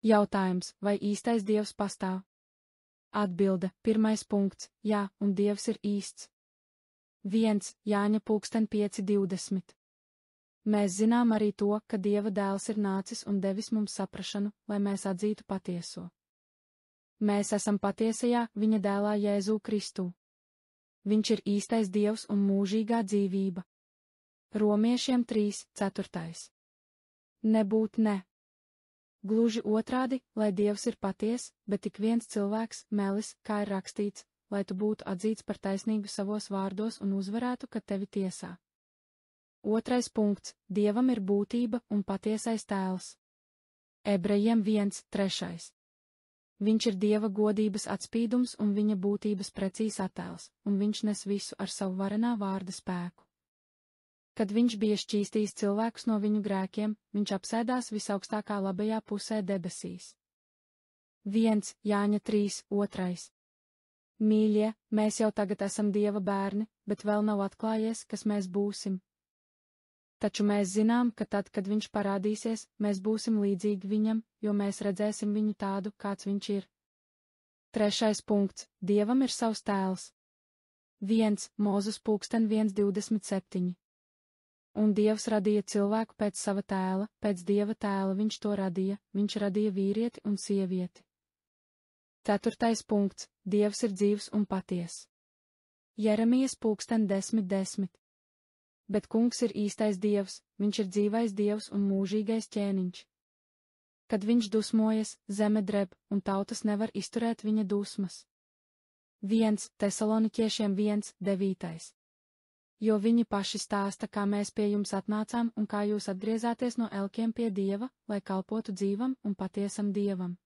Jautājums, vai īstais Dievs pastāv? Atbilde, pirmais punkts, jā, un Dievs ir īsts. 1. Jāņa 5:20. Mēs zinām arī to, ka Dieva dēls ir nācis un devis mums saprašanu, lai mēs atzītu patieso. Mēs esam patiesajā viņa dēlā Jēzū Kristū. Viņš ir īstais Dievs un mūžīgā dzīvība. Romiešiem 3:4. Nebūt ne. Gluži otrādi, lai Dievs ir paties, bet tik viens cilvēks, melis, kā ir rakstīts, lai tu būtu atzīts par taisnīgu savos vārdos un uzvarētu, kad tevi tiesā. Otrais punkts, Dievam ir būtība un patiesais tēls. Ebrejiem 1:3. Viņš ir Dieva godības atspīdums un viņa būtības precīzs attēls, un viņš nes visu ar savu varenā vārda spēku. Kad viņš bija šķīstījis cilvēkus no viņu grēkiem, viņš apsēdās visaugstākā labajā pusē debesīs. 1. Jāņa 3:2. Mīļie, mēs jau tagad esam Dieva bērni, bet vēl nav atklājies, kas mēs būsim. Taču mēs zinām, ka tad, kad viņš parādīsies, mēs būsim līdzīgi viņam, jo mēs redzēsim viņu tādu, kāds viņš ir. Trešais punkts, Dievam ir savs tēls. 1. Mūzes 1:27. Un Dievs radīja cilvēku pēc sava tēla, pēc Dieva tēla viņš to radīja, viņš radīja vīrieti un sievieti. Ceturtais punkts, Dievs ir dzīvs un paties. Jeremijas 10:10. Bet Kungs ir īstais Dievs, viņš ir dzīvais Dievs un mūžīgais ķēniņš. Kad viņš dusmojas, zeme dreb, un tautas nevar izturēt viņa dusmas. 1. Tesaloniķiešiem 1:9. Jo viņi paši stāsta, kā mēs pie jums atnācām un kā jūs atgriezāties no elkiem pie Dieva, lai kalpotu dzīvam un patiesam Dievam.